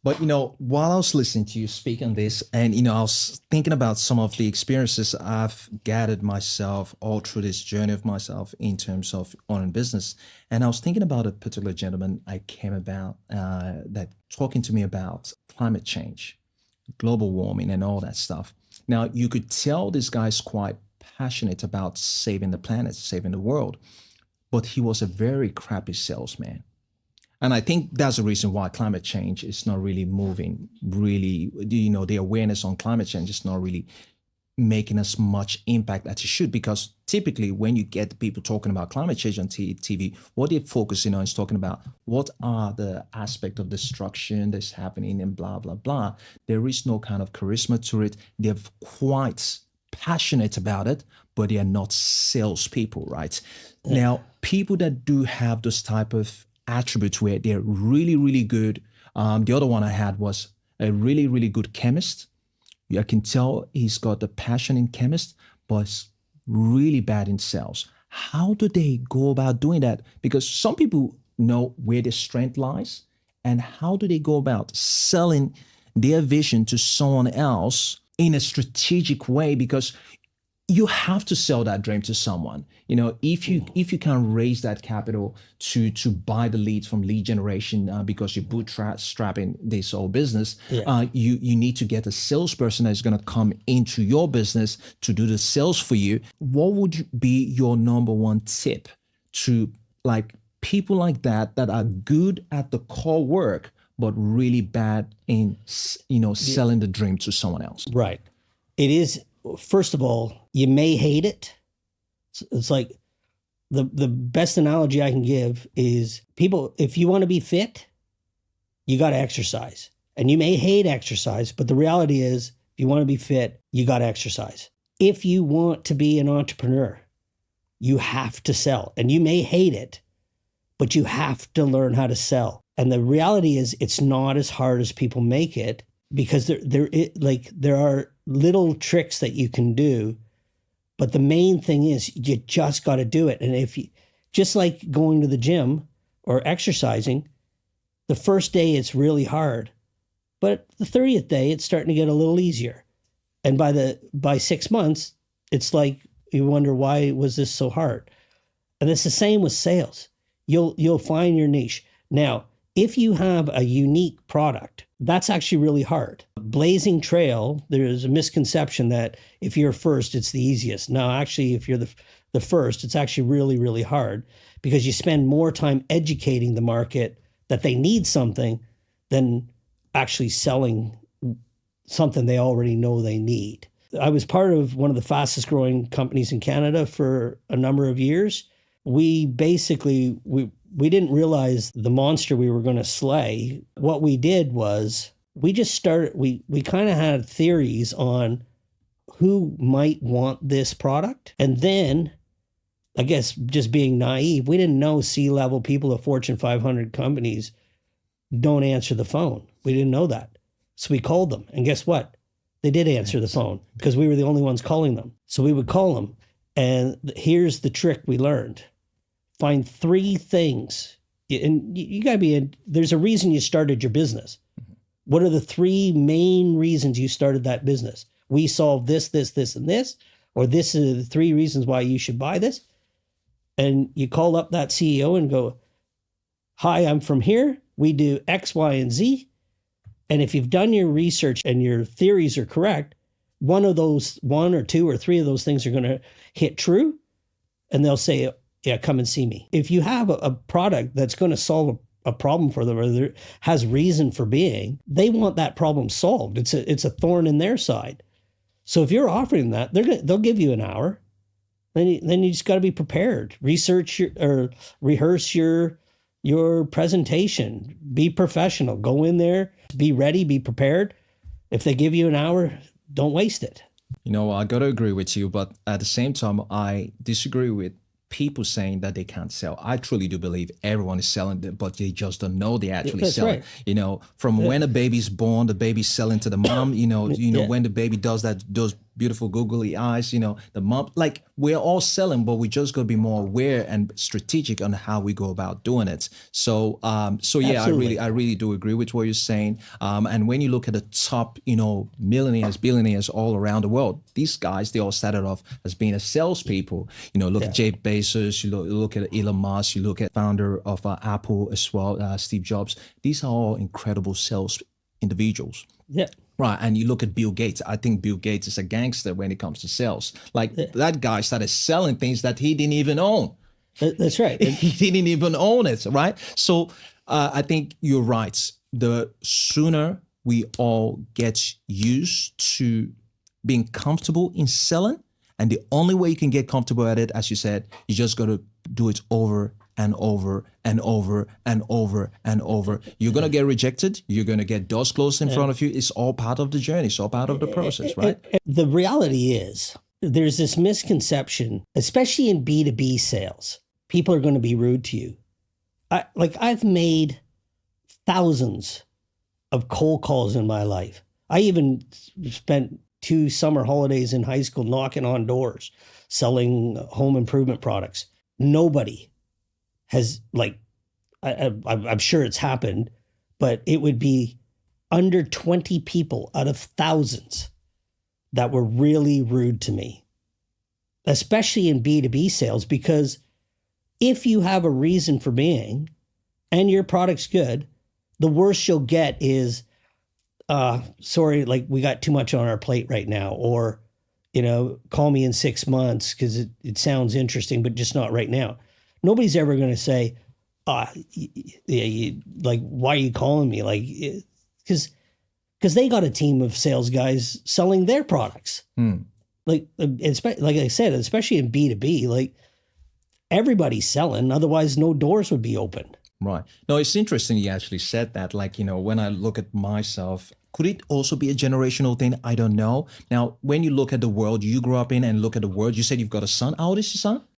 But while I was listening to you speak on this, and I was thinking about some of the experiences I've gathered myself all through this journey of myself in terms of owning business, and I was thinking about a particular gentleman I came about that talking to me about climate change, global warming, and all that stuff. Now you could tell this guy's quite passionate about saving the planet, saving the world, but he was a very crappy salesman. And I think that's the reason why climate change is not really moving, really, the awareness on climate change is not really making as much impact as it should. Because typically when you get people talking about climate change on TV, what they're focusing on is talking about what are the aspect of destruction that's happening and blah, blah, blah. There is no kind of charisma to it. They're quite passionate about it, but they are not salespeople, right? Now, people that do have those type of attributes where they're really, really good. The other one I had was a really, really good chemist. I can tell he's got the passion in chemist, but it's really bad in sales. How do they go about doing that? Because some people know where their strength lies, and how do they go about selling their vision to someone else in a strategic way? Because you have to sell that dream to someone. If you can raise that capital to buy the leads from lead generation because you're bootstrapping this whole business, you need to get a salesperson that's going to come into your business to do the sales for you. What would be your number one tip to people like that are good at the core work but really bad in selling the dream to someone else? Right. It is. First of all, you may hate it. It's like the best analogy I can give is people, if you want to be fit, you got to exercise. And you may hate exercise, but the reality is, if you want to be fit, you got to exercise. If you want to be an entrepreneur, you have to sell. And you may hate it, but you have to learn how to sell. And the reality is, it's not as hard as people make it, because there are little tricks that you can do, but the main thing is you just got to do it. And if you, just like going to the gym or exercising, the first day it's really hard, but the 30th day it's starting to get a little easier. And by 6 months, it's like you wonder, why was this so hard? And it's the same with sales. You'll find your niche. Now, if you have a unique product, that's actually really hard. Blazing trail, there's a misconception that if you're first, it's the easiest. No, actually, if you're the first, it's actually really, really hard, because you spend more time educating the market that they need something than actually selling something they already know they need. I was part of one of the fastest growing companies in Canada for a number of years. We basically, we didn't realize the monster we were going to slay. What we did was we just started, we kind of had theories on who might want this product. And then, I guess just being naive, we didn't know C-level people of Fortune 500 companies don't answer the phone. We didn't know that. So we called them. And guess what? They did answer the phone, because we were the only ones calling them. So we would call them. And here's the trick we learned. Find 3 things. And you got to there's a reason you started your business. What are the 3 main reasons you started that business? We solve this, this, this, and this, or this is the 3 reasons why you should buy this. And you call up that CEO and go, hi, I'm from here. We do X, Y, and Z. And if you've done your research and your theories are correct, one or 2 or 3 of those things are going to hit true. And they'll say, yeah, come and see me. If you have a product that's going to solve a problem for them, or there has reason for being, they want that problem solved. It's a thorn in their side. So if you're offering that, they'll give you an hour. Then you just got to be prepared. Rehearse your presentation. Be professional. Go in there. Be ready. Be prepared. If they give you an hour, don't waste it. I got to agree with you, but at the same time, I disagree with people saying that they can't sell. I truly do believe everyone is selling, but they just don't know they actually sell. Right. From when a baby's born, the baby's selling to the mom. When the baby does those beautiful googly eyes, the mom, like we're all selling, but we just got to be more aware and strategic on how we go about doing it. So yeah, Absolutely. I really do agree with what you're saying. And when you look at the top, millionaires, billionaires all around the world, these guys, they all started off as being a salespeople. Look at Jeff Bezos, you look at Elon Musk, you look at founder of Apple as well, Steve Jobs. These are all incredible sales individuals. Yeah. Right. And you look at Bill Gates. I think Bill Gates is a gangster when it comes to sales. Like that guy started selling things that he didn't even own. That's right. He didn't even own it. Right. So I think you're right. The sooner we all get used to being comfortable in selling, and the only way you can get comfortable at it, as you said, you just got to do it over and over and over and over and over. You're going to get rejected. You're going to get doors closed in front of you. It's all part of the journey. It's all part of the process, right? The reality is there's this misconception, especially in B2B sales. People are going to be rude to you. I've made thousands of cold calls in my life. I even spent 2 summer holidays in high school knocking on doors, selling home improvement products. Nobody has, like, I'm sure it's happened, but it would be under 20 people out of thousands that were really rude to me, especially in B2B sales, because if you have a reason for being and your product's good, the worst you'll get is, sorry, like we got too much on our plate right now, or, call me in 6 months because it sounds interesting, but just not right now. Nobody's ever going to say, like, why are you calling me? Like, because they got a team of sales guys selling their products. Like I said, especially in B2B, like everybody's selling. Otherwise, no doors would be opened. Right. No, it's interesting you actually said that. Like, when I look at myself, could it also be a generational thing? I don't know. Now, when you look at the world you grew up in and look at the world, you said you've got a son. How old is your son?